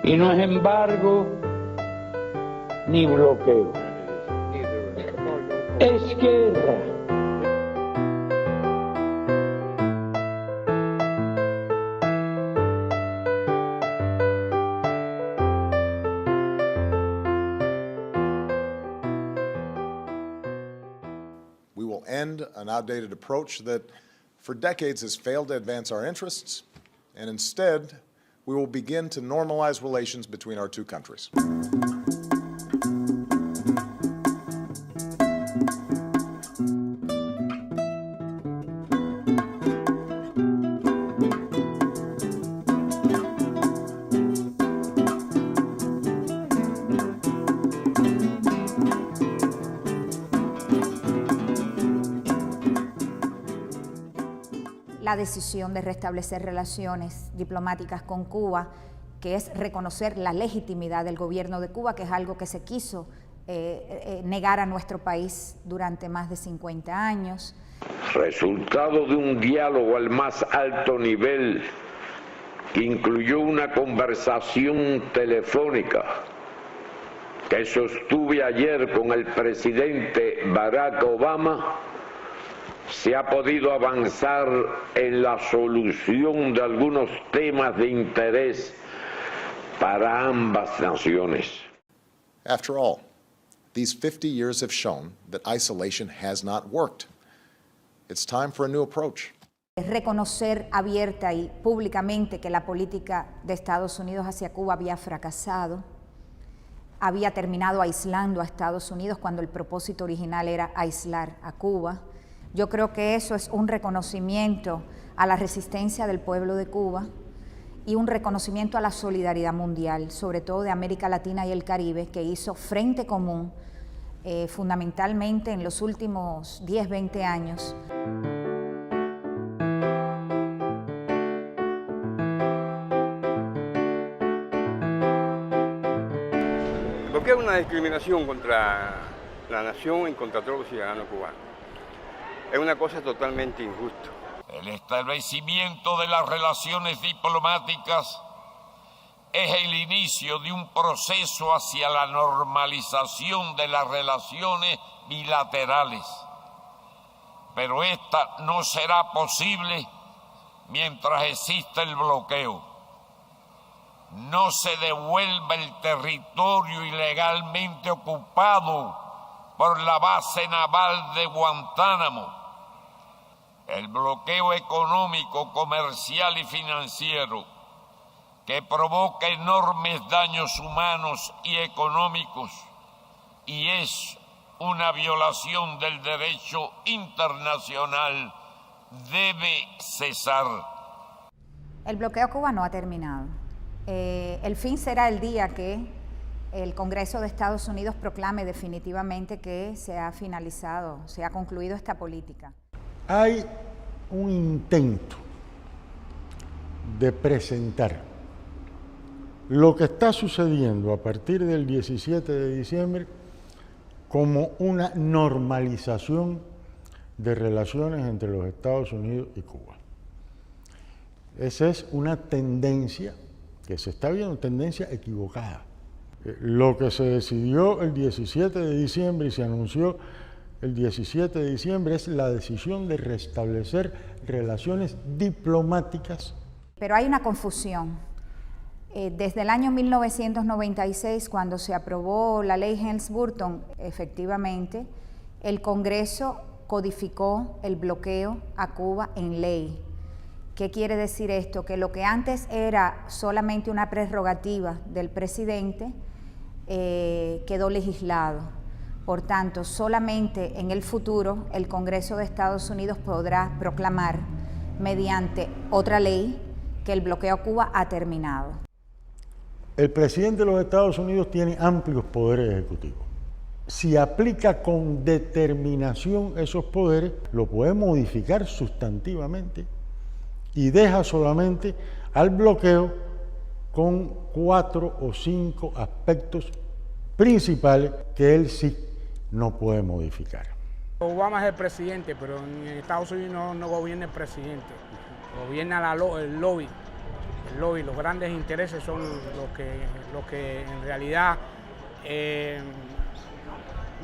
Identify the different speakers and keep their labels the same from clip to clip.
Speaker 1: Y no es embargo ni bloqueo. Es guerra.
Speaker 2: We will end an outdated approach that for decades has failed to advance our interests, and instead, we will begin to normalize relations between our two countries.
Speaker 3: La decisión de restablecer relaciones diplomáticas con Cuba, que es reconocer la legitimidad del gobierno de Cuba, que es algo que se quiso negar a nuestro país durante más de 50 años.
Speaker 4: Resultado de un diálogo al más alto nivel que incluyó una conversación telefónica que sostuve ayer con el presidente Barack Obama, se ha podido avanzar en la solución de algunos temas de interés para ambas naciones.
Speaker 2: After all, these 50 years have shown that isolation has not worked. It's time for a new approach.
Speaker 3: Reconocer abierta y públicamente que la política de Estados Unidos hacia Cuba había fracasado, había terminado aislando a Estados Unidos cuando el propósito original era aislar a Cuba. Yo creo que eso es un reconocimiento a la resistencia del pueblo de Cuba y un reconocimiento a la solidaridad mundial, sobre todo de América Latina y el Caribe, que hizo frente común fundamentalmente en los últimos 10, 20 años.
Speaker 5: Porque es una discriminación contra la nación y contra todos los ciudadanos cubanos. Es una cosa totalmente injusta.
Speaker 6: El establecimiento de las relaciones diplomáticas es el inicio de un proceso hacia la normalización de las relaciones bilaterales. Pero esta no será posible mientras exista el bloqueo. No se devuelva el territorio ilegalmente ocupado por la base naval de Guantánamo. El bloqueo económico, comercial y financiero que provoca enormes daños humanos y económicos y es una violación del derecho internacional debe cesar.
Speaker 3: El bloqueo a Cuba no ha terminado. El fin será el día que el Congreso de Estados Unidos proclame definitivamente que se ha finalizado, se ha concluido esta política.
Speaker 7: Hay un intento de presentar lo que está sucediendo a partir del 17 de diciembre como una normalización de relaciones entre los Estados Unidos y Cuba. Esa es una tendencia que se está viendo, tendencia equivocada. Lo que se decidió el 17 de diciembre y se anunció el 17 de diciembre es la decisión de restablecer relaciones diplomáticas.
Speaker 3: Pero hay una confusión. Desde el año 1996, cuando se aprobó la ley Helms-Burton, efectivamente, el Congreso codificó el bloqueo a Cuba en ley. ¿Qué quiere decir esto? Que lo que antes era solamente una prerrogativa del presidente quedó legislado. Por tanto, solamente en el futuro el Congreso de Estados Unidos podrá proclamar mediante otra ley que el bloqueo a Cuba ha terminado.
Speaker 7: El presidente de los Estados Unidos tiene amplios poderes ejecutivos. Si aplica con determinación esos poderes, lo puede modificar sustantivamente y deja solamente al bloqueo con 4 o 5 aspectos principales que él sí no puede modificar.
Speaker 8: Obama es el presidente, pero en Estados Unidos no gobierna el presidente, gobierna el lobby el lobby, los grandes intereses son los que en realidad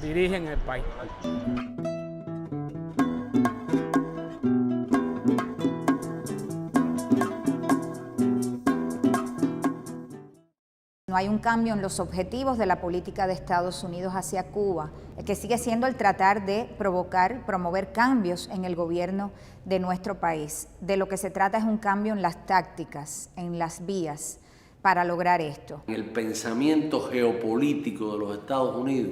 Speaker 8: dirigen el país.
Speaker 3: No hay un cambio en los objetivos de la política de Estados Unidos hacia Cuba, que sigue siendo el tratar de promover cambios en el gobierno de nuestro país. De lo que se trata es un cambio en las tácticas, en las vías para lograr esto.
Speaker 9: En el pensamiento geopolítico de los Estados Unidos,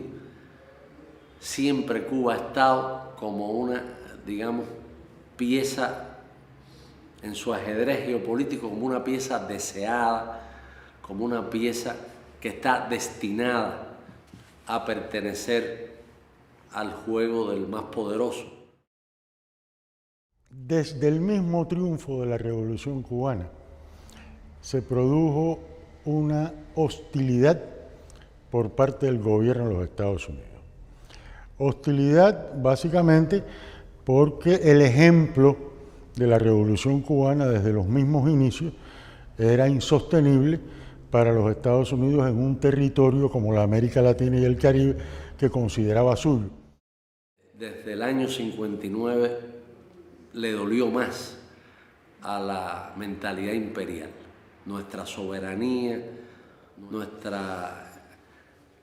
Speaker 9: siempre Cuba ha estado como una, digamos, pieza en su ajedrez geopolítico, como una pieza deseada, como una pieza que está destinada a pertenecer al juego del más poderoso.
Speaker 7: Desde el mismo triunfo de la Revolución Cubana se produjo una hostilidad por parte del gobierno de los Estados Unidos. Hostilidad básicamente porque el ejemplo de la Revolución Cubana desde los mismos inicios era insostenible para los Estados Unidos en un territorio como la América Latina y el Caribe que consideraba suyo.
Speaker 9: Desde el año 59 le dolió más a la mentalidad imperial, nuestra soberanía, nuestra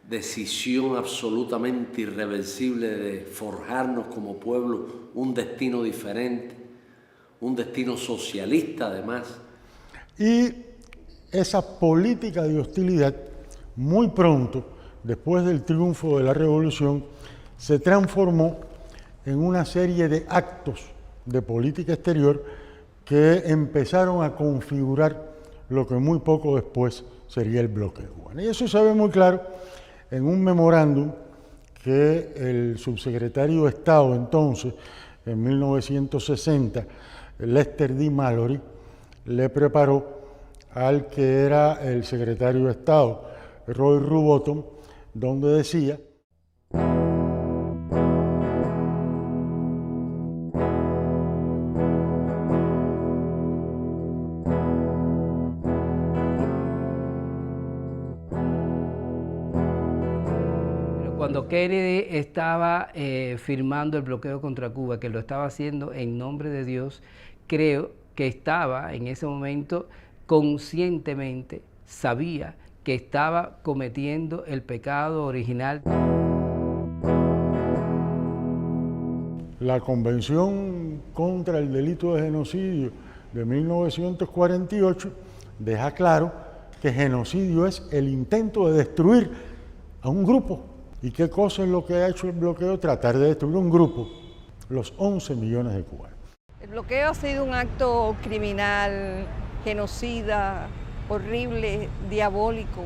Speaker 9: decisión absolutamente irreversible de forjarnos como pueblo un destino diferente, un destino socialista además.
Speaker 7: Y esa política de hostilidad, muy pronto, después del triunfo de la Revolución, se transformó en una serie de actos de política exterior que empezaron a configurar lo que muy poco después sería el bloqueo cubano. Y eso se ve muy claro en un memorándum que el subsecretario de Estado entonces, en 1960, Lester D. Mallory, le preparó al que era el secretario de Estado, Roy Rubottom, donde decía:
Speaker 10: Cuando Kennedy estaba firmando el bloqueo contra Cuba, que lo estaba haciendo en nombre de Dios, creo que estaba en ese momento conscientemente, sabía que estaba cometiendo el pecado original.
Speaker 7: La Convención contra el Delito de Genocidio de 1948 deja claro que genocidio es el intento de destruir a un grupo. ¿Y qué cosa es lo que ha hecho el bloqueo? Tratar de destruir un grupo, los 11 millones de cubanos.
Speaker 11: El bloqueo ha sido un acto criminal, genocida, horrible, diabólico,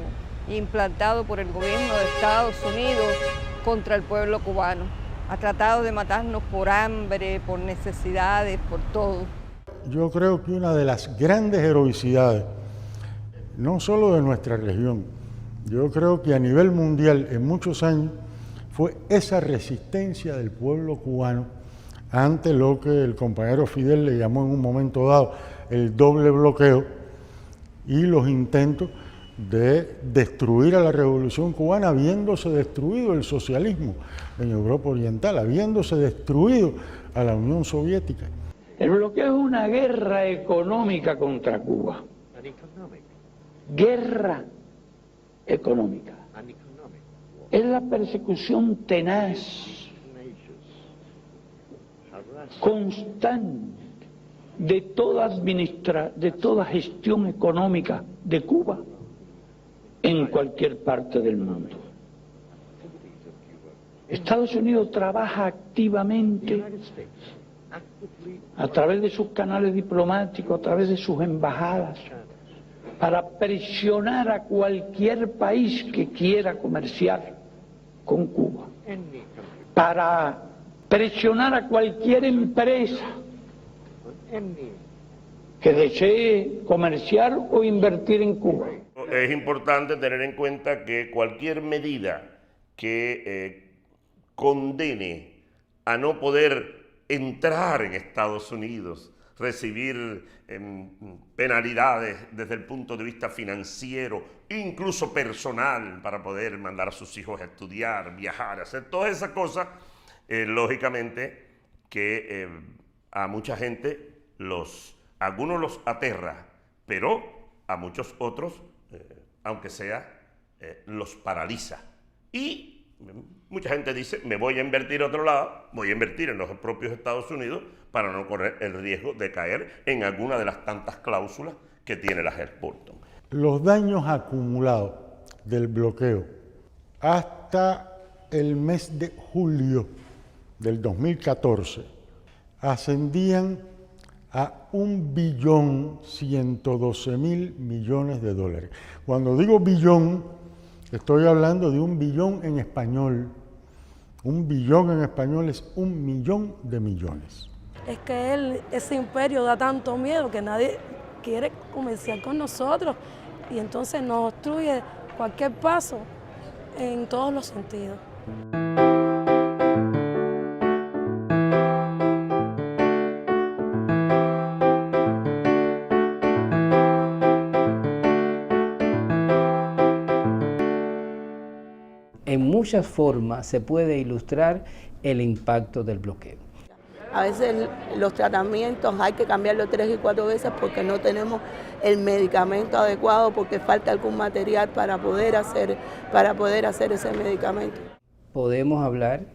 Speaker 11: implantado por el gobierno de Estados Unidos contra el pueblo cubano. Ha tratado de matarnos por hambre, por necesidades, por todo.
Speaker 7: Yo creo que una de las grandes heroicidades, no solo de nuestra región, yo creo que a nivel mundial en muchos años, fue esa resistencia del pueblo cubano ante lo que el compañero Fidel le llamó en un momento dado el doble bloqueo y los intentos de destruir a la Revolución Cubana, habiéndose destruido el socialismo en Europa Oriental, habiéndose destruido a la Unión Soviética.
Speaker 1: El bloqueo es una guerra económica contra Cuba. Guerra económica. Es la persecución tenaz, constante, de toda gestión económica de Cuba en cualquier parte del mundo. Estados Unidos trabaja activamente a través de sus canales diplomáticos, a través de sus embajadas, para presionar a cualquier país que quiera comerciar con Cuba, para presionar a cualquier empresa que desee comerciar o invertir en Cuba.
Speaker 12: Es importante tener en cuenta que cualquier medida que condene a no poder entrar en Estados Unidos recibir penalidades desde el punto de vista financiero, incluso personal, para poder mandar a sus hijos a estudiar, viajar, hacer todas esas cosas, lógicamente que a mucha gente algunos los aterra, pero a muchos otros, aunque sea, los paraliza. Y mucha gente dice, me voy a invertir a otro lado, voy a invertir en los propios Estados Unidos para no correr el riesgo de caer en alguna de las tantas cláusulas que tiene la Helms-Burton.
Speaker 7: Los daños acumulados del bloqueo hasta el mes de julio del 2014 ascendían a $1.112.000.000.000. Cuando digo billón, estoy hablando de $1 billón en español. $1 billón en español es 1.000.000 de millones.
Speaker 13: Es que ese imperio da tanto miedo que nadie quiere comerciar con nosotros y entonces nos obstruye cualquier paso en todos los sentidos.
Speaker 10: En muchas formas se puede ilustrar el impacto del bloqueo.
Speaker 14: A veces los tratamientos hay que cambiarlos 3 y 4 veces porque no tenemos el medicamento adecuado, porque falta algún material para poder hacer ese medicamento.
Speaker 10: Podemos hablar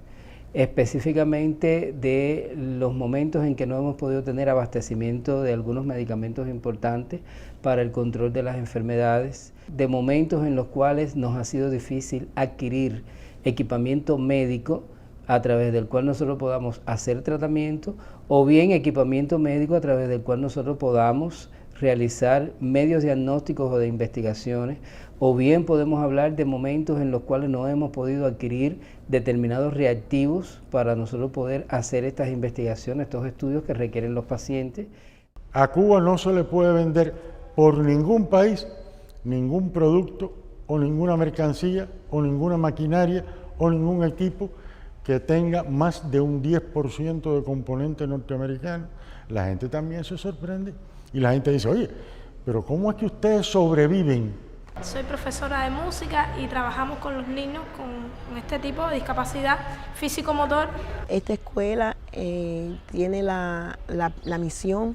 Speaker 10: específicamente de los momentos en que no hemos podido tener abastecimiento de algunos medicamentos importantes para el control de las enfermedades, de momentos en los cuales nos ha sido difícil adquirir equipamiento médico a través del cual nosotros podamos hacer tratamiento, o bien equipamiento médico a través del cual nosotros podamos realizar medios diagnósticos o de investigaciones, o bien podemos hablar de momentos en los cuales no hemos podido adquirir determinados reactivos para nosotros poder hacer estas investigaciones, estos estudios que requieren los pacientes.
Speaker 7: A Cuba no se le puede vender por ningún país ningún producto o ninguna mercancía o ninguna maquinaria o ningún equipo que tenga más de un 10% de componente norteamericano. La gente también se sorprende y la gente dice, oye, pero ¿cómo es que ustedes sobreviven?
Speaker 15: Soy profesora de música y trabajamos con los niños con este tipo de discapacidad físico-motor.
Speaker 14: Esta escuela tiene la misión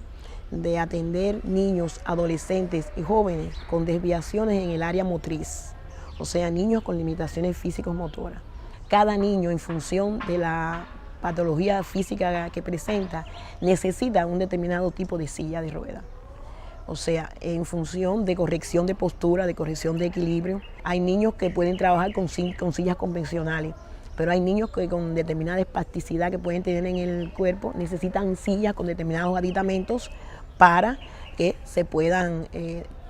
Speaker 14: de atender niños, adolescentes y jóvenes con desviaciones en el área motriz, o sea, niños con limitaciones físico-motoras. Cada niño, en función de la patología física que presenta, necesita un determinado tipo de silla de ruedas. O sea, en función de corrección de postura, de corrección de equilibrio. Hay niños que pueden trabajar con sillas convencionales, pero hay niños que con determinada espasticidad que pueden tener en el cuerpo necesitan sillas con determinados aditamentos para que se puedan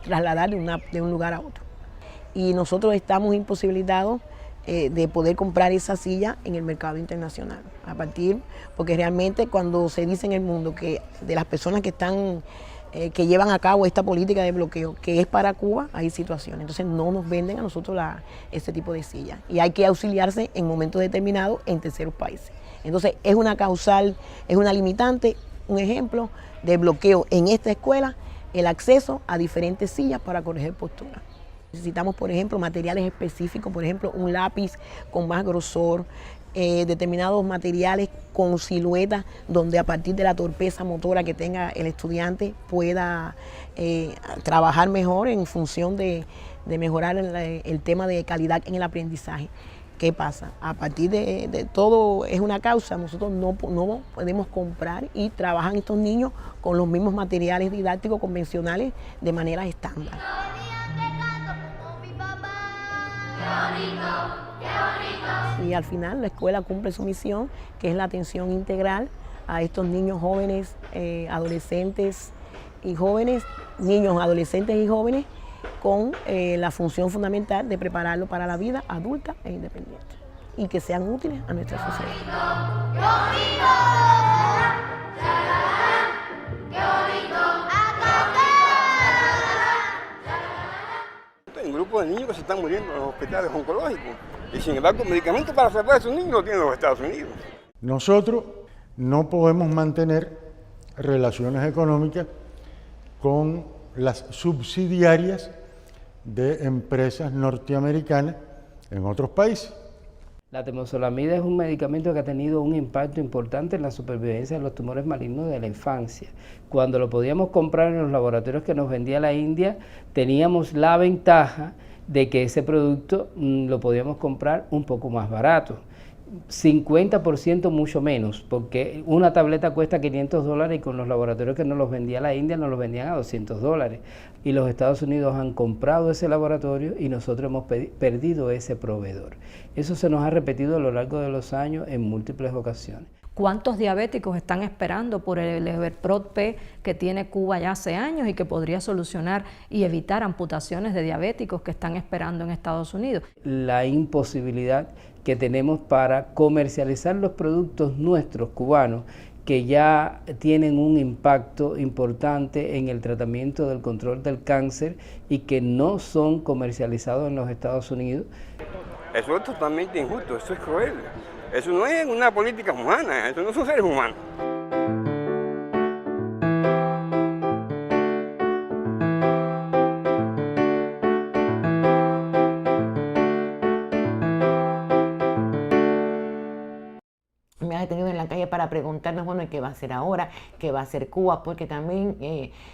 Speaker 14: trasladar de un lugar a otro. Y nosotros estamos imposibilitados de poder comprar esa silla en el mercado internacional, porque realmente cuando se dice en el mundo que de las personas que están que llevan a cabo esta política de bloqueo que es para Cuba, hay situaciones, entonces no nos venden a nosotros este tipo de sillas y hay que auxiliarse en momentos determinados en terceros países. Entonces es una causal, es una limitante, un ejemplo de bloqueo en esta escuela, el acceso a diferentes sillas para corregir postura. Necesitamos, por ejemplo, materiales específicos, por ejemplo, un lápiz con más grosor, determinados materiales con silueta donde a partir de la torpeza motora que tenga el estudiante pueda trabajar mejor en función de mejorar el tema de calidad en el aprendizaje. ¿Qué pasa? A partir de todo es una causa, nosotros no podemos comprar y trabajan estos niños con los mismos materiales didácticos convencionales de manera estándar. Y al final la escuela cumple su misión, que es la atención integral a estos niños jóvenes, adolescentes y jóvenes, niños, adolescentes y jóvenes, con la función fundamental de prepararlos para la vida adulta e independiente y que sean útiles a nuestra sociedad.
Speaker 5: Hay un grupo de niños que se están muriendo en los hospitales oncológicos y sin embargo medicamentos para salvar a esos niños no tienen los Estados Unidos.
Speaker 7: Nosotros no podemos mantener relaciones económicas con las subsidiarias de empresas norteamericanas en otros países.
Speaker 10: La temozolomida es un medicamento que ha tenido un impacto importante en la supervivencia de los tumores malignos de la infancia. Cuando lo podíamos comprar en los laboratorios que nos vendía la India, teníamos la ventaja de que ese producto lo podíamos comprar un poco más barato. 50% mucho menos, porque una tableta cuesta $500 y con los laboratorios que nos los vendía la India nos los vendían a $200. Y los Estados Unidos han comprado ese laboratorio y nosotros hemos perdido ese proveedor. Eso se nos ha repetido a lo largo de los años en múltiples ocasiones.
Speaker 16: ¿Cuántos diabéticos están esperando por el Everprot P que tiene Cuba ya hace años y que podría solucionar y evitar amputaciones de diabéticos que están esperando en Estados Unidos?
Speaker 10: La imposibilidad que tenemos para comercializar los productos nuestros cubanos que ya tienen un impacto importante en el tratamiento del control del cáncer y que no son comercializados en los Estados Unidos.
Speaker 5: Eso es totalmente injusto, eso es cruel. Eso no es una política humana, eso no son seres humanos.
Speaker 17: Me ha detenido en la calle para preguntarnos, bueno, ¿qué va a hacer ahora? ¿Qué va a hacer Cuba? Porque también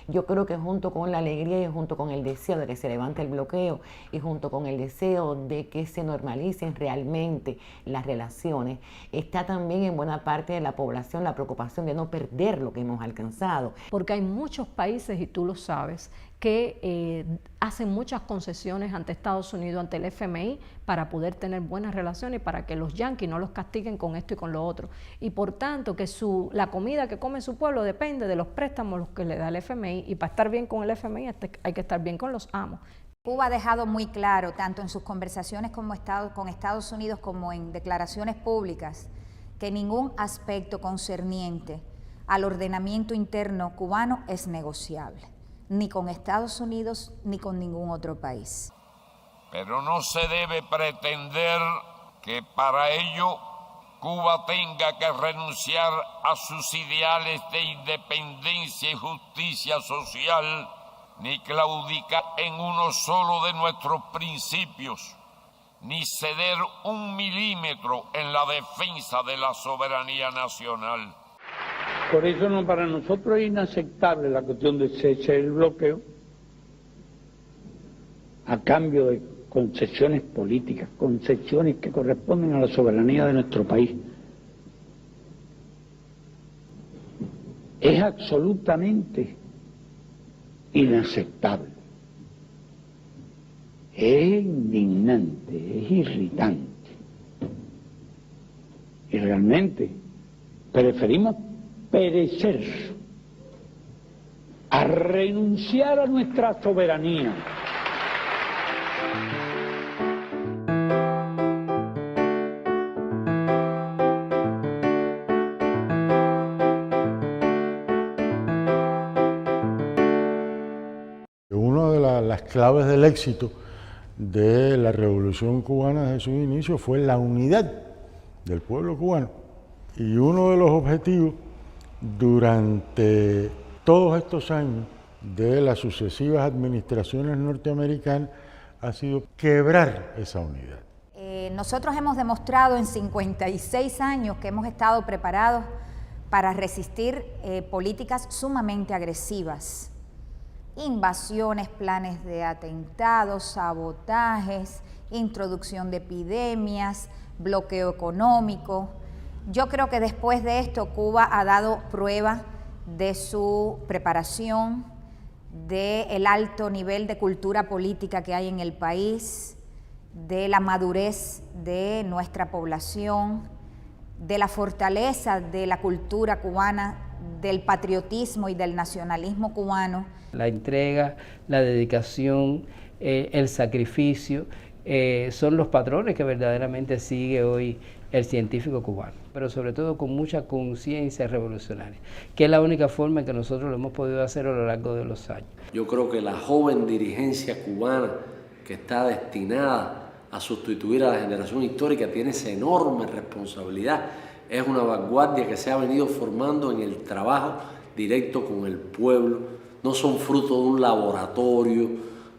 Speaker 17: yo creo que junto con la alegría y junto con el deseo de que se levante el bloqueo y junto con el deseo de que se normalicen realmente las relaciones, está también en buena parte de la población la preocupación de no perder lo que hemos alcanzado.
Speaker 16: Porque hay muchos países, y tú lo sabes, que hacen muchas concesiones ante Estados Unidos, ante el FMI, para poder tener buenas relaciones y para que los yanquis no los castiguen con esto y con lo otro. Y por tanto, que la comida que come su pueblo depende de los préstamos que le da el FMI, y para estar bien con el FMI hay que estar bien con los amos.
Speaker 3: Cuba ha dejado muy claro, tanto en sus conversaciones con Estados Unidos como en declaraciones públicas, que ningún aspecto concerniente al ordenamiento interno cubano es negociable, ni con Estados Unidos ni con ningún otro país.
Speaker 6: Pero no se debe pretender que para ello Cuba tenga que renunciar a sus ideales de independencia y justicia social, ni claudicar en uno solo de nuestros principios, ni ceder 1 milímetro en la defensa de la soberanía nacional.
Speaker 1: Por eso para nosotros es inaceptable la cuestión de cese del bloqueo a cambio de concesiones políticas, concesiones que corresponden a la soberanía de nuestro país. Es absolutamente inaceptable. Es indignante, es irritante. Y realmente preferimos perecer a renunciar a nuestra soberanía.
Speaker 7: Una de las claves del éxito de la Revolución Cubana desde su inicio fue la unidad del pueblo cubano. Y uno de los objetivos durante todos estos años de las sucesivas administraciones norteamericanas ha sido quebrar esa unidad.
Speaker 3: Nosotros hemos demostrado en 56 años que hemos estado preparados para resistir políticas sumamente agresivas, invasiones, planes de atentados, sabotajes, introducción de epidemias, bloqueo económico. Yo creo que después de esto Cuba ha dado prueba de su preparación, del alto nivel de cultura política que hay en el país, de la madurez de nuestra población, de la fortaleza de la cultura cubana, del patriotismo y del nacionalismo cubano.
Speaker 10: La entrega, la dedicación, el sacrificio, son los patrones que verdaderamente sigue hoy el científico cubano, pero sobre todo con mucha conciencia revolucionaria, que es la única forma en que nosotros lo hemos podido hacer a lo largo de los años.
Speaker 9: Yo creo que la joven dirigencia cubana que está destinada a sustituir a la generación histórica tiene esa enorme responsabilidad. Es una vanguardia que se ha venido formando en el trabajo directo con el pueblo, no son fruto de un laboratorio,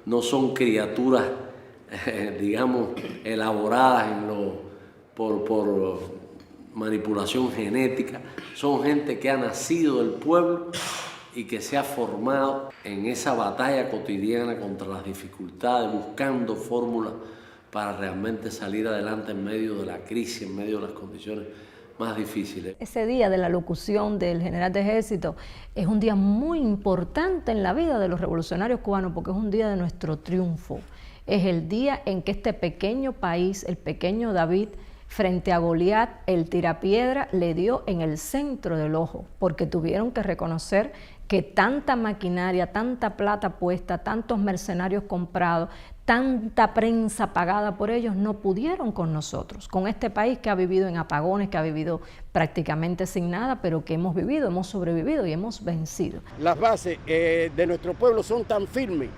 Speaker 9: no son criaturas, digamos, elaboradas por manipulación genética, son gente que ha nacido del pueblo y que se ha formado en esa batalla cotidiana contra las dificultades, buscando fórmulas para realmente salir adelante en medio de la crisis, en medio de las condiciones más difíciles.
Speaker 16: Ese día de la locución del general de ejército es un día muy importante en la vida de los revolucionarios cubanos porque es un día de nuestro triunfo. Es el día en que este pequeño país, el pequeño David, frente a Goliat, el tirapiedra le dio en el centro del ojo, porque tuvieron que reconocer que tanta maquinaria, tanta plata puesta, tantos mercenarios comprados, tanta prensa pagada por ellos, no pudieron con nosotros, con este país que ha vivido en apagones, que ha vivido prácticamente sin nada, pero que hemos vivido, hemos sobrevivido y hemos vencido.
Speaker 18: Las bases de nuestro pueblo son tan firmes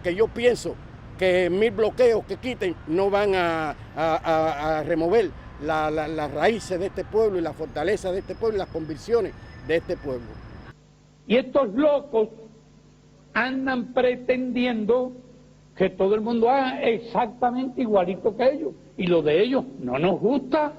Speaker 18: que yo pienso que 1000 bloqueos que quiten no van a remover las raíces de este pueblo y la fortaleza de este pueblo y las convicciones de este pueblo.
Speaker 1: Y estos locos andan pretendiendo que todo el mundo haga exactamente igualito que ellos. Y lo de ellos no nos gusta.